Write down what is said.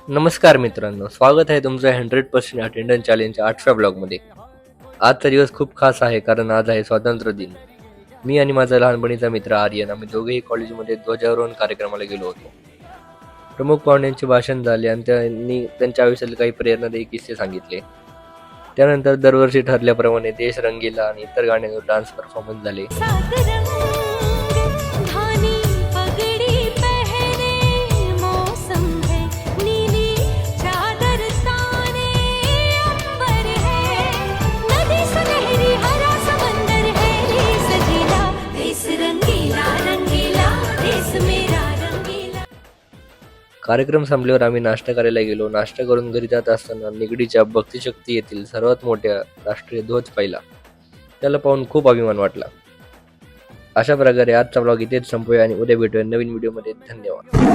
नमस्कार मित्रांनो, स्वागत आहे तुमचं 100% अटेंडन्स चॅलेंजच्या 8व्या ब्लॉगमध्ये. आजचा दिवस खूप खास आहे कारण आज आहे स्वातंत्र्य दिन. मी आणि माझा लहानपणीचा मित्र आर्यन आम्ही दोघेही कॉलेजमध्ये ध्वजारोहण कार्यक्रमाला गेलो होतो. प्रमुख पाहुण्यांचे भाषण झाले आणि त्यांनी त्यांच्या आयुष्यातील काही प्रेरणादायी किस्से सांगितले. त्यानंतर दरवर्षी ठरल्याप्रमाणे देश रंगीला आणि इतर गाण्यांवर डान्स परफॉर्मन्स झाले. कार्यक्रम संपल्यावर आम्ही नाश्ता करायला गेलो. नाश्ता करून घरी जात असताना निगडीच्या भक्तिशक्ती येथील सर्वात मोठ्या राष्ट्रीय ध्वज पाहिला. त्याला पाहून खूप अभिमान वाटला. अशा प्रकारे आजचा ब्लॉग इथेच संपूया आणि उद्या भेटूया नवीन व्हिडिओमध्ये. धन्यवाद.